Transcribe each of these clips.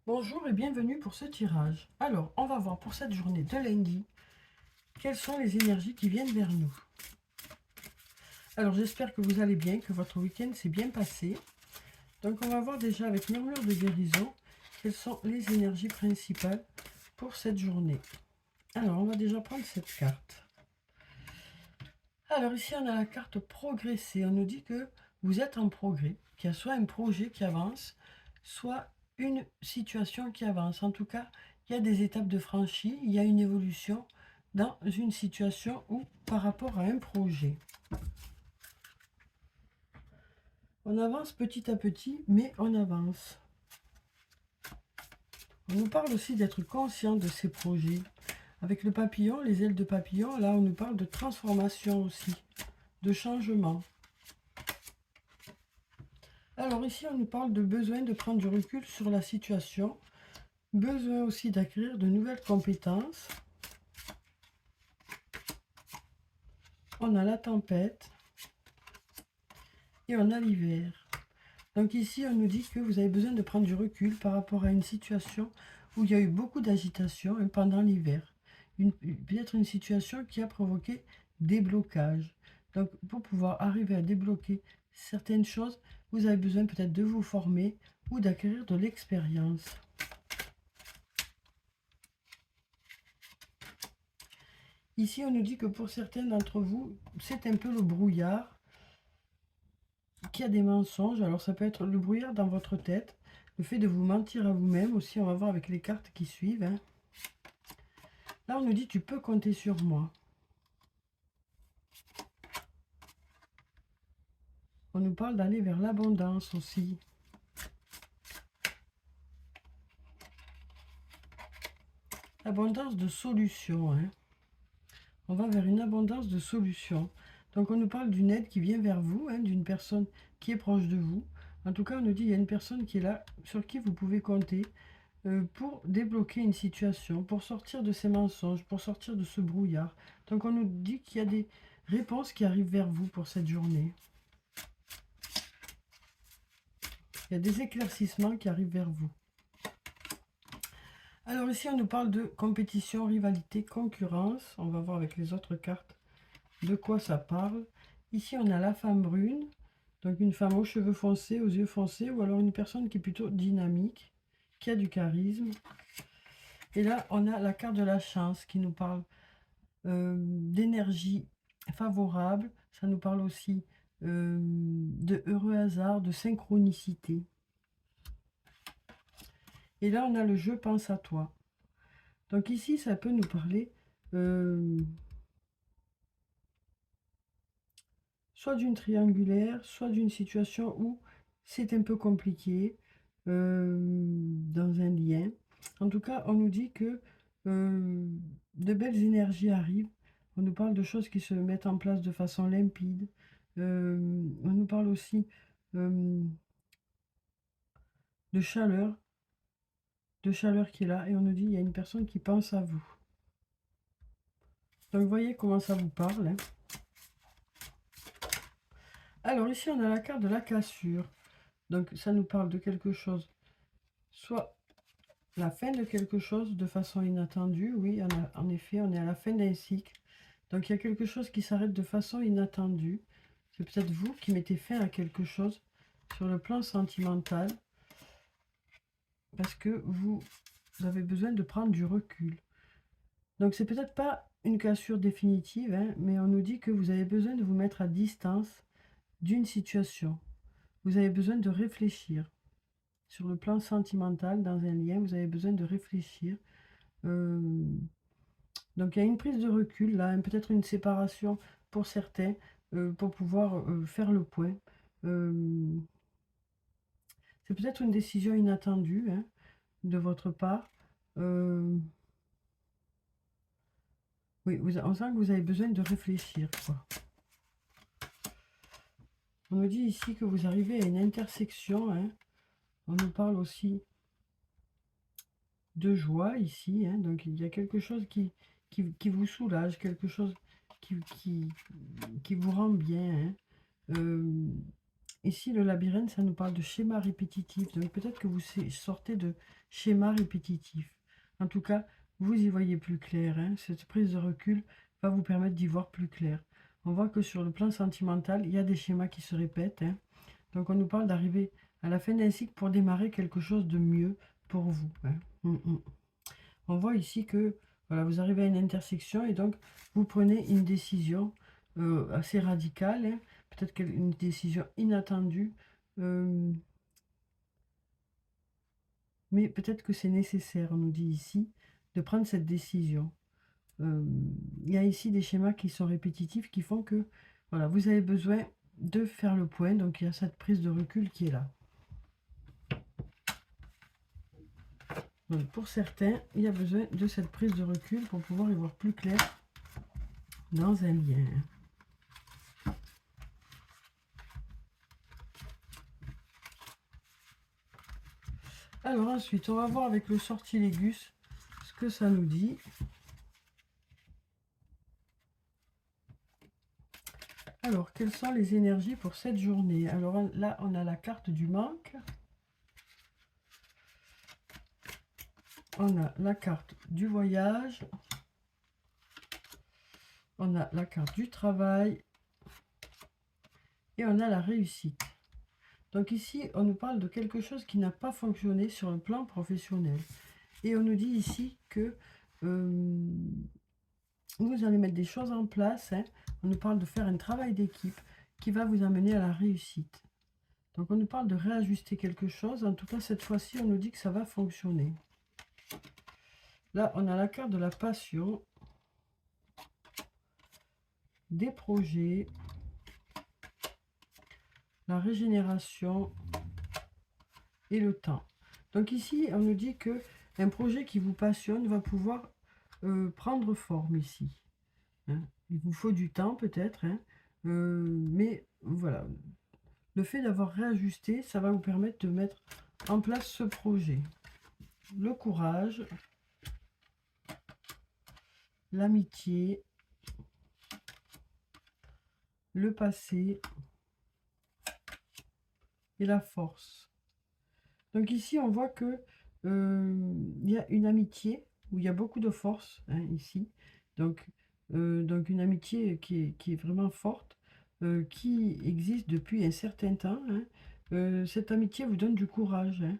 Bonjour et bienvenue pour ce tirage. Alors, on va voir pour cette journée de lundi, quelles sont les énergies qui viennent vers nous. Alors, j'espère que vous allez bien, que votre week-end s'est bien passé. Donc, on va voir déjà avec Murmure de guérison, quelles sont les énergies principales pour cette journée. Alors, on va déjà prendre cette carte. Alors, ici, on a la carte progresser. On nous dit que vous êtes en progrès, qu'il y a soit un projet qui avance, soit une situation qui avance. En tout cas, il y a des étapes de franchie, il y a une évolution dans une situation ou par rapport à un projet. On avance petit à petit, mais on avance. On nous parle aussi d'être conscient de ces projets. Avec le papillon, les ailes de papillon, là, on nous parle de transformation aussi, de changement. Alors ici, on nous parle de besoin de prendre du recul sur la situation, besoin aussi d'acquérir de nouvelles compétences. On a la tempête et on a l'hiver. Donc ici, on nous dit que vous avez besoin de prendre du recul par rapport à une situation où il y a eu beaucoup d'agitation pendant l'hiver. Peut-être une situation qui a provoqué des blocages. Donc pour pouvoir arriver à débloquer certaines choses, vous avez besoin peut-être de vous former ou d'acquérir de l'expérience. Ici, on nous dit que pour certains d'entre vous, c'est un peu le brouillard, qu'il y a des mensonges. Alors, ça peut être le brouillard dans votre tête, le fait de vous mentir à vous-même aussi. On va voir avec les cartes qui suivent, hein. Là, on nous dit, tu peux compter sur moi. On nous parle d'aller vers l'abondance aussi. Abondance de solutions, hein. On va vers une abondance de solutions. Donc, on nous parle d'une aide qui vient vers vous, hein, d'une personne qui est proche de vous. En tout cas, on nous dit, il y a une personne qui est là, sur qui vous pouvez compter. Pour débloquer une situation, pour sortir de ces mensonges, pour sortir de ce brouillard. Donc on nous dit qu'il y a des réponses qui arrivent vers vous pour cette journée. Il y a des éclaircissements qui arrivent vers vous. Alors ici, on nous parle de compétition, rivalité, concurrence. On va voir avec les autres cartes de quoi ça parle. Ici, on a la femme brune, donc une femme aux cheveux foncés, aux yeux foncés, ou alors une personne qui est plutôt dynamique, qui a du charisme. Et là, on a la carte de la chance qui nous parle d'énergie favorable. Ça nous parle aussi de heureux hasard, de synchronicité. Et là, on a le je pense à toi. Donc ici, ça peut nous parler soit d'une triangulaire, soit d'une situation où c'est un peu compliqué dans un lien. En tout cas, on nous dit que de belles énergies arrivent. On nous parle de choses qui se mettent en place de façon limpide. On nous parle aussi euh, de chaleur qui est là. Et on nous dit il y a une personne qui pense à vous. Donc, vous voyez comment ça vous parle, hein. Alors, ici, on a la carte de la cassure. Donc, ça nous parle de quelque chose, soit la fin de quelque chose de façon inattendue. Oui, en effet, on est à la fin d'un cycle. Donc, il y a quelque chose qui s'arrête de façon inattendue. C'est peut-être vous qui mettez fin à quelque chose sur le plan sentimental parce que vous avez besoin de prendre du recul. Donc, c'est peut-être pas une cassure définitive, hein, mais on nous dit que vous avez besoin de vous mettre à distance d'une situation. Vous avez besoin de réfléchir. Sur le plan sentimental, dans un lien, vous avez besoin de réfléchir. Donc il y a une prise de recul, là, hein, peut-être une séparation pour certains, pour pouvoir faire le point. C'est peut-être une décision inattendue, hein, de votre part. Oui, on sent que vous avez besoin de réfléchir, quoi. On nous dit ici que vous arrivez à une intersection, hein. On nous parle aussi de joie ici, hein. Donc il y a quelque chose qui vous soulage, quelque chose qui vous rend bien, hein. ici, le labyrinthe, ça nous parle de schéma répétitif. Donc, peut-être que vous sortez de schéma répétitif. En tout cas, vous y voyez plus clair. Hein. Cette prise de recul va vous permettre d'y voir plus clair. On voit que sur le plan sentimental, il y a des schémas qui se répètent. Hein. Donc, on nous parle d'arriver à la fin d'un cycle pour démarrer quelque chose de mieux pour vous. Hein. On voit ici que voilà, vous arrivez à une intersection et donc vous prenez une décision assez radicale. Hein. Peut-être une décision inattendue. Mais peut-être que c'est nécessaire, on nous dit ici, de prendre cette décision. Il y a ici des schémas qui sont répétitifs, qui font que voilà, vous avez besoin de faire le point. Donc il y a cette prise de recul qui est là. Donc pour certains, il y a besoin de cette prise de recul pour pouvoir y voir plus clair dans un lien. Alors ensuite, on va voir avec le sortilégus ce que ça nous dit. Alors, quelles sont les énergies pour cette journée? Alors là, on a la carte du manque. On a la carte du voyage. On a la carte du travail. Et on a la réussite. Donc ici, on nous parle de quelque chose qui n'a pas fonctionné sur le plan professionnel. Et on nous dit ici que vous allez mettre des choses en place. Hein. On nous parle de faire un travail d'équipe qui va vous amener à la réussite. Donc on nous parle de réajuster quelque chose. En tout cas, cette fois-ci, on nous dit que ça va fonctionner. Là, on a la carte de la passion, des projets, la régénération et le temps. Donc ici, on nous dit que un projet qui vous passionne va pouvoir prendre forme ici. Hein. Il vous faut du temps peut-être, hein. Mais voilà, le fait d'avoir réajusté, ça va vous permettre de mettre en place ce projet. Le courage, l'amitié, le passé et la force. Donc ici, on voit que il y a une amitié où il y a beaucoup de force, hein, ici. Donc une amitié qui est vraiment forte, qui existe depuis un certain temps. Hein. Cette amitié vous donne du courage, hein,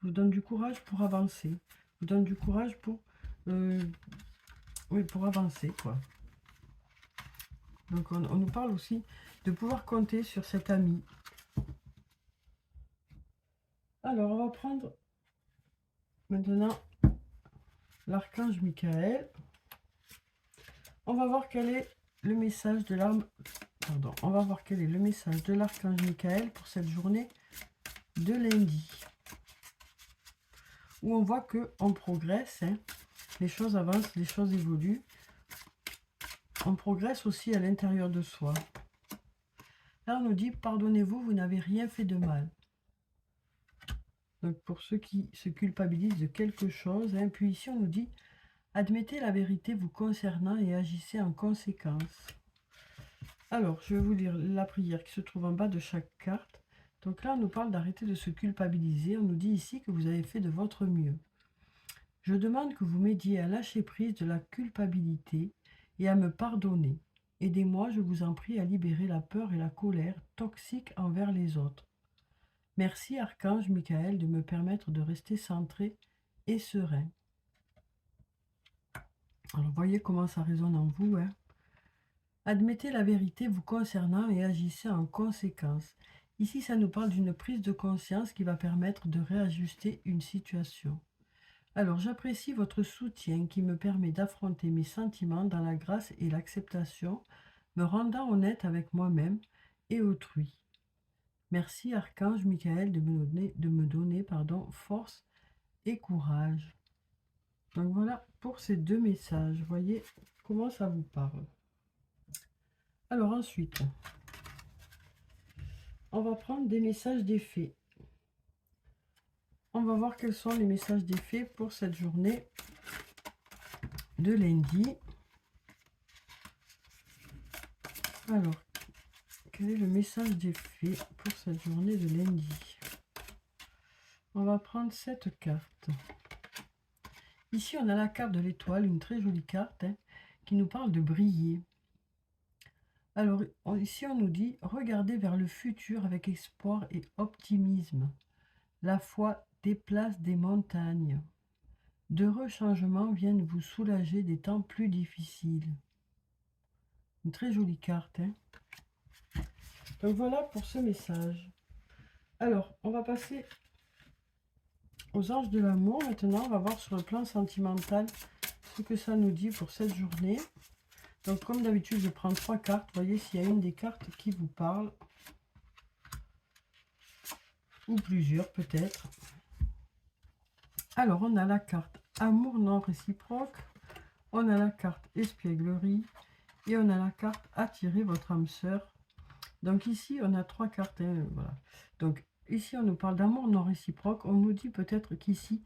vous donne du courage pour avancer, vous donne du courage pour, oui, pour avancer, quoi. Donc on nous parle aussi de pouvoir compter sur cet ami. Alors on va prendre maintenant l'archange Michael. On va voir quel est le message de l'arme. Pardon, on va voir quel est le message de l'archange Michael pour cette journée de lundi. Où on voit que on progresse, hein, les choses avancent, les choses évoluent. On progresse aussi à l'intérieur de soi. Là, on nous dit, pardonnez-vous, vous n'avez rien fait de mal. Donc, pour ceux qui se culpabilisent de quelque chose, hein, puis ici, on nous dit, admettez la vérité vous concernant et agissez en conséquence. Alors, je vais vous lire la prière qui se trouve en bas de chaque carte. Donc là, on nous parle d'arrêter de se culpabiliser. On nous dit ici que vous avez fait de votre mieux. Je demande que vous m'aidiez à lâcher prise de la culpabilité et à me pardonner. Aidez-moi, je vous en prie, à libérer la peur et la colère toxiques envers les autres. Merci, Archange Michael, de me permettre de rester centré et serein. Alors, voyez comment ça résonne en vous. Hein. Admettez la vérité vous concernant et agissez en conséquence. Ici, ça nous parle d'une prise de conscience qui va permettre de réajuster une situation. Alors, j'apprécie votre soutien qui me permet d'affronter mes sentiments dans la grâce et l'acceptation, me rendant honnête avec moi-même et autrui. Merci, Archange Michael, de me donner force et courage. Donc voilà pour ces deux messages. Voyez comment ça vous parle. Alors ensuite, on va prendre des messages d'effet. On va voir quels sont les messages d'effet pour cette journée de lundi. Alors, quel est le message des fées pour cette journée de lundi? On va prendre cette carte. Ici, on a la carte de l'étoile, une très jolie carte, hein, qui nous parle de briller. Alors, ici, on nous dit, regardez vers le futur avec espoir et optimisme. La foi déplace des montagnes. D'heureux changements viennent vous soulager des temps plus difficiles. Une très jolie carte, hein. Donc voilà pour ce message. Alors, on va passer aux anges de l'amour. Maintenant, on va voir sur le plan sentimental ce que ça nous dit pour cette journée. Donc, comme d'habitude, je prends 3 cartes. Voyez s'il y a une des cartes qui vous parle. Ou plusieurs, peut-être. Alors, on a la carte amour non réciproque. On a la carte espièglerie. Et on a la carte attirer votre âme sœur. Donc ici, on a 3 cartes. Hein, voilà. Donc ici, on nous parle d'amour non réciproque. On nous dit peut-être qu'ici,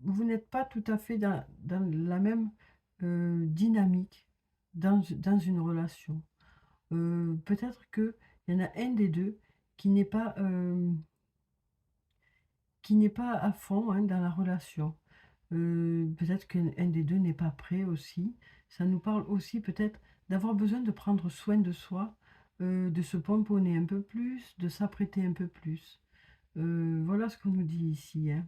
vous n'êtes pas tout à fait dans la même dynamique dans une relation. Peut-être qu'il y en a un des deux qui n'est pas à fond, hein, dans la relation. Peut-être qu'un des deux n'est pas prêt aussi. Ça nous parle aussi peut-être d'avoir besoin de prendre soin de soi, de se pomponner un peu plus, de s'apprêter un peu plus. Voilà ce qu'on nous dit ici, hein.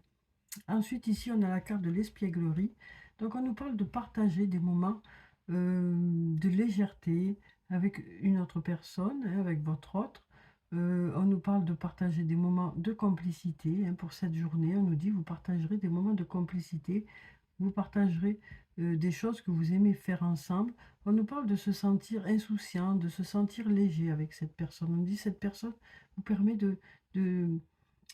Ensuite, ici, on a la carte de l'espièglerie. Donc, on nous parle de partager des moments de légèreté avec une autre personne, hein, avec votre autre. On nous parle de partager des moments de complicité, hein, pour cette journée. On nous dit, vous partagerez des moments de complicité. Vous partagerez des choses que vous aimez faire ensemble. On nous parle de se sentir insouciant, de se sentir léger avec cette personne. On dit, cette personne vous permet de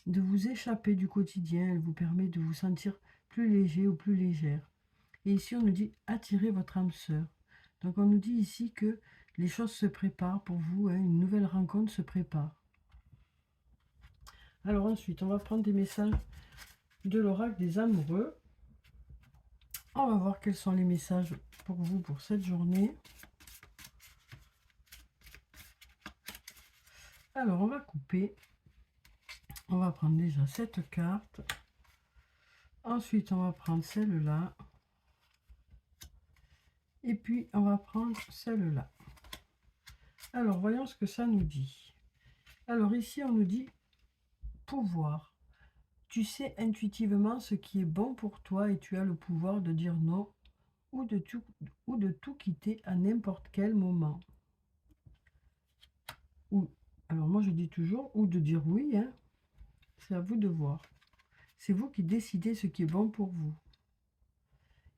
vous échapper du quotidien, elle vous permet de vous sentir plus léger ou plus légère. Et ici, on nous dit attirez votre âme sœur. Donc, on nous dit ici que les choses se préparent pour vous, hein, une nouvelle rencontre se prépare. Alors ensuite, on va prendre des messages de l'oracle des amoureux. On va voir quels sont les messages pour vous pour cette journée. Alors, on va couper. On va prendre déjà cette carte. Ensuite, on va prendre celle-là. Et puis, on va prendre celle-là. Alors, voyons ce que ça nous dit. Alors, ici, on nous dit pouvoir. Tu sais intuitivement ce qui est bon pour toi et tu as le pouvoir de dire non ou de tout quitter à n'importe quel moment. Alors, moi, je dis toujours ou de dire oui, hein. C'est à vous de voir. C'est vous qui décidez ce qui est bon pour vous.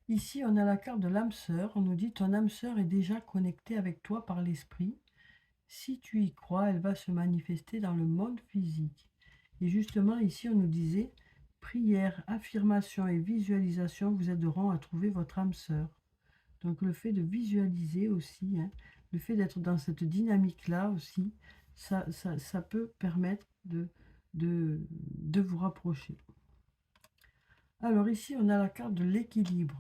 Ici, on a la carte de l'âme sœur. On nous dit ton âme sœur est déjà connectée avec toi par l'esprit. Si tu y crois, elle va se manifester dans le monde physique. Et justement, ici, on nous disait prière, affirmation et visualisation vous aideront à trouver votre âme sœur. Donc, le fait de visualiser aussi, hein, le fait d'être dans cette dynamique-là aussi, ça peut permettre de vous rapprocher. Alors ici, on a la carte de l'équilibre.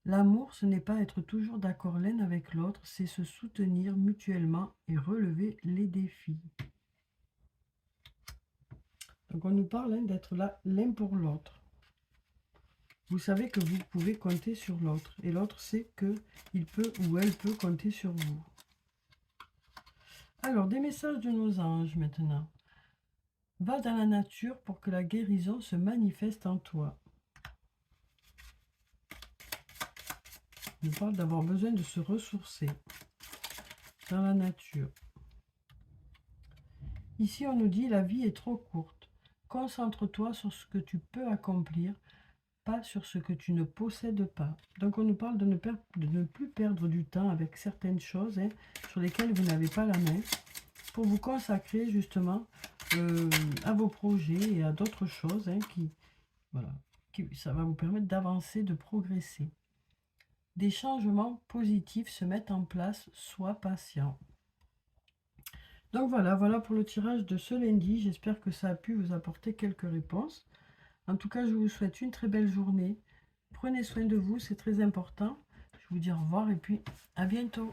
L'amour, ce n'est pas être toujours d'accord l'un avec l'autre, c'est se soutenir mutuellement et relever les défis. Donc on nous parle, hein, d'être là l'un pour l'autre. Vous savez que vous pouvez compter sur l'autre et l'autre sait qu'il peut ou elle peut compter sur vous. Alors, des messages de nos anges maintenant. Va dans la nature pour que la guérison se manifeste en toi. On nous parle d'avoir besoin de se ressourcer dans la nature. Ici, on nous dit la vie est trop courte. Concentre-toi sur ce que tu peux accomplir, pas sur ce que tu ne possèdes pas. Donc, on nous parle de ne plus perdre du temps avec certaines choses, hein, sur lesquelles vous n'avez pas la main, pour vous consacrer justement à vos projets et à d'autres choses, hein, ça va vous permettre d'avancer, de progresser. Des changements positifs se mettent en place, sois patient. Donc voilà pour le tirage de ce lundi. J'espère que ça a pu vous apporter quelques réponses. En tout cas, je vous souhaite une très belle journée. Prenez soin de vous, c'est très important. Je vous dis au revoir et puis à bientôt.